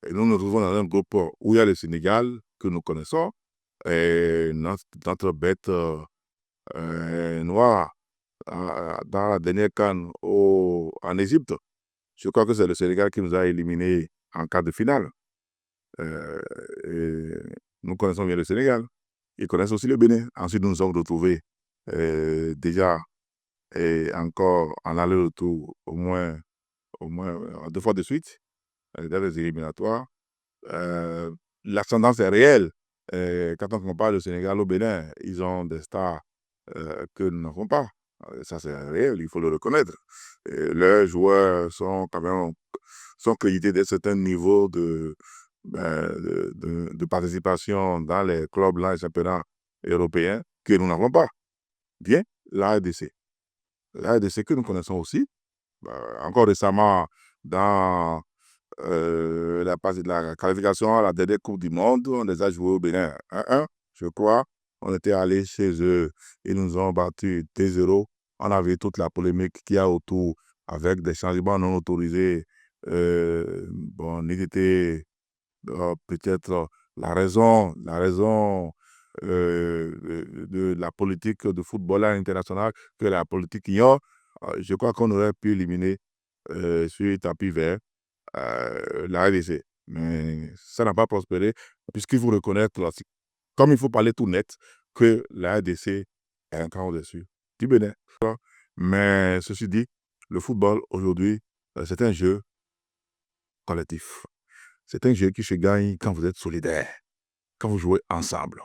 Et nous nous trouvons dans un groupe où il y a le Sénégal, que nous connaissons, et notre bête noire dans la dernière CAN en Égypte. Je crois que c'est le Sénégal qui nous a éliminés en quart de finale. Et nous connaissons bien le Sénégal. Ils connaissent aussi le Bénin. Ensuite, nous nous sommes retrouvés déjà et encore en aller-retour au moins 2 fois de suite dans les éliminatoires. L'ascendance est réelle. Quand on compare le Sénégal au Bénin, ils ont des stars que nous n'avons pas. Ça, c'est réel, il faut le reconnaître. Et leurs joueurs sont quand même crédités d'un certain niveau de participation dans les clubs, là, les championnats européens que nous n'avons pas. Bien, la RDC. La RDC que nous connaissons aussi, encore récemment, dans la qualification à la dernière Coupe du Monde, on les a joués au Bénin 1-1, je crois. On était allés chez eux, ils nous ont battus 2-0. On a vu toute la polémique qu'il y a autour avec des changements non autorisés. Bon, ils étaient peut-être la raison de la politique de football international que la politique ignore. Je crois qu'on aurait pu éliminer sur tapis vert la RDC. Mais ça n'a pas prospéré, puisqu'il faut reconnaître, comme il faut parler tout net, que la RDC est un cran au-dessus du Bénin. Mais ceci dit, le football aujourd'hui, c'est un jeu collectif. C'est un jeu qui se gagne quand vous êtes solidaire, quand vous jouez ensemble,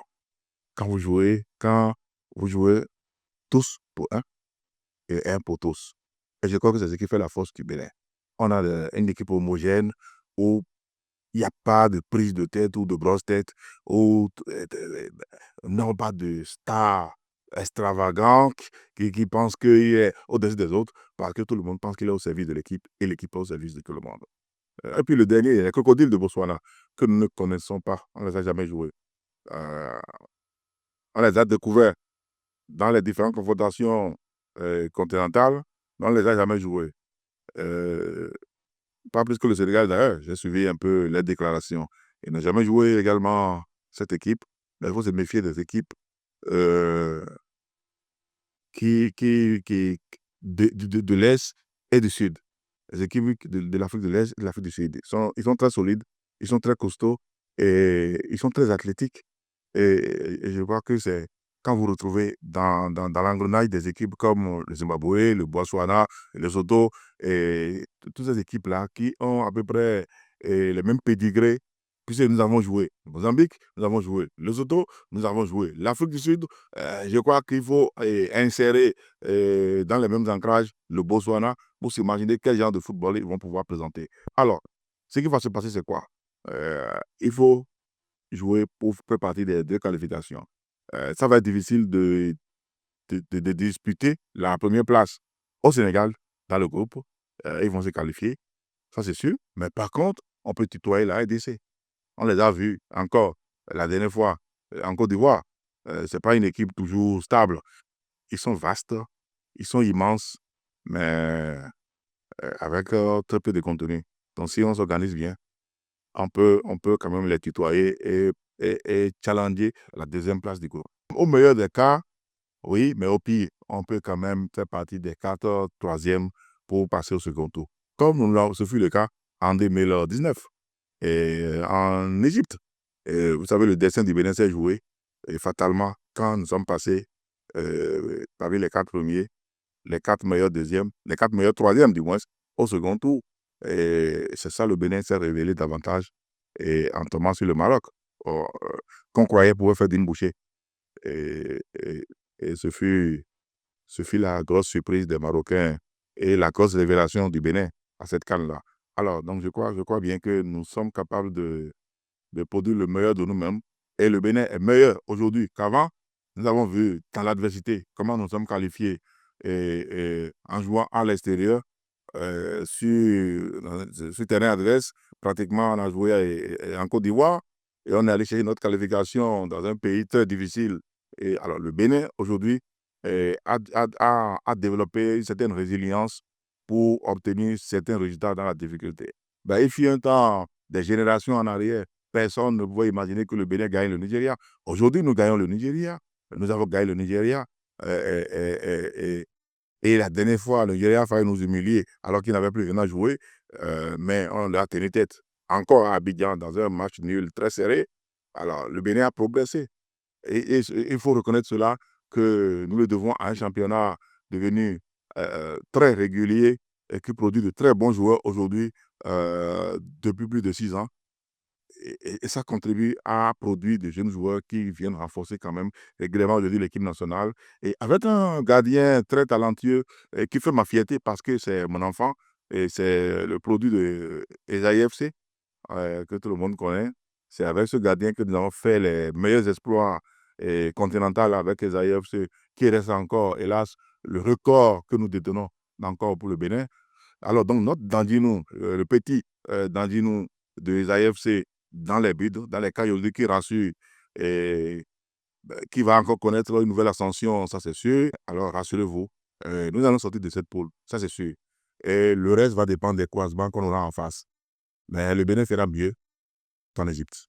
quand vous jouez tous pour un et un pour tous. Et je crois que c'est ce qui fait la force du Bénin. On a une équipe homogène où il n'y a pas de prise de tête ou de grosse tête, ou non pas de star extravagant qui pense qu'il est au-dessus des autres, parce que tout le monde pense qu'il est au service de l'équipe et l'équipe est au service de tout le monde. Et puis le dernier, les crocodiles de Botswana, que nous ne connaissons pas, on ne les a jamais joués. Euh, on les a découverts dans les différentes confrontations continentales, mais on ne les a jamais joués. Pas plus que le Sénégal d'ailleurs. J'ai suivi un peu les déclarations. Ils n'ont jamais joué également cette équipe, mais il faut se méfier des équipes euh, qui de l'Est et du Sud. Les équipes de l'Afrique de l'Est et de l'Afrique du Sud. Ils sont très solides, ils sont très costauds et ils sont très athlétiques. Et je vois que c'est quand vous retrouvez dans l'engrenage des équipes comme le Zimbabwe, le Botswana, le Lesotho, et toutes ces équipes-là qui ont à peu près les mêmes pédigrés, puisque nous avons joué Mozambique, nous avons joué Lesotho, nous avons joué l'Afrique du Sud. Je crois qu'il faut insérer dans les mêmes ancrages le Botswana pour s'imaginer quel genre de football ils vont pouvoir présenter. Alors, ce qui va se passer, c'est quoi? Il faut jouer pour faire partie des 2 qualifications. Ça va être difficile de disputer la première place au Sénégal dans le groupe. Ils vont se qualifier, ça c'est sûr. Mais par contre, on peut tutoyer la RDC. On les a vus encore la dernière fois en Côte d'Ivoire. Ce n'est pas une équipe toujours stable. Ils sont vastes, ils sont immenses, mais avec très peu de contenu. Donc si on s'organise bien, on peut quand même les tutoyer et challenger la deuxième place du groupe. Au meilleur des cas, oui, mais au pire, on peut quand même faire partie des 4 troisièmes pour passer au second tour. Comme ce fut le cas en 2019 et en Égypte. Et vous savez, le destin du Bénin s'est joué et fatalement quand nous sommes passés parmi les 4 premiers, les 4 meilleurs deuxièmes, les 4 meilleurs troisièmes du moins, au second tour. Et c'est ça, le Bénin s'est révélé davantage en tombant sur le Maroc, qu'on croyait pouvoir faire d'une bouchée. Et, et, et ce fut la grosse surprise des Marocains et la grosse révélation du Bénin à cette CAN-là. Alors, donc je crois bien que nous sommes capables de produire le meilleur de nous-mêmes. Et le Bénin est meilleur aujourd'hui qu'avant. Nous avons vu dans l'adversité comment nous sommes qualifiés en jouant à l'extérieur sur terrain adverse. Pratiquement, on a joué en Côte d'Ivoire et on est allé chercher notre qualification dans un pays très difficile. Et alors, le Bénin, aujourd'hui, a développé une certaine résilience pour obtenir certains résultats dans la difficulté. Ben, il fut un temps des générations en arrière, personne ne pouvait imaginer que le Bénin gagne le Nigeria. Aujourd'hui, nous gagnons le Nigeria. Nous avons gagné le Nigeria. Et la dernière fois, le Nigeria a failli nous humilier alors qu'il n'avait plus rien à jouer. Mais on a tenu tête. Encore à Abidjan, dans un match nul très serré. Alors, le Bénin a progressé. Et il faut reconnaître cela, que nous le devons à un championnat devenu très régulier et qui produit de très bons joueurs aujourd'hui depuis plus de 6 ans. Et ça contribue à produire des jeunes joueurs qui viennent renforcer quand même régulièrement aujourd'hui l'équipe nationale. Et avec un gardien très talentueux et qui fait ma fierté parce que c'est mon enfant et c'est le produit de Esaïe FC que tout le monde connaît. C'est avec ce gardien que nous avons fait les meilleurs exploits continentaux avec Esaïe FC, qui reste encore, hélas, le record que nous détenons encore pour le Bénin. Alors, donc, notre Dandinou, le petit Dandinou de Esaïe FC dans les buts, dans les cas aujourd'hui qui rassure et qui va encore connaître une nouvelle ascension, ça c'est sûr. Alors, rassurez-vous, nous allons sortir de cette poule, ça c'est sûr. Et le reste va dépendre des croisements qu'on aura en face. Mais le Bénin fera mieux qu'en Égypte.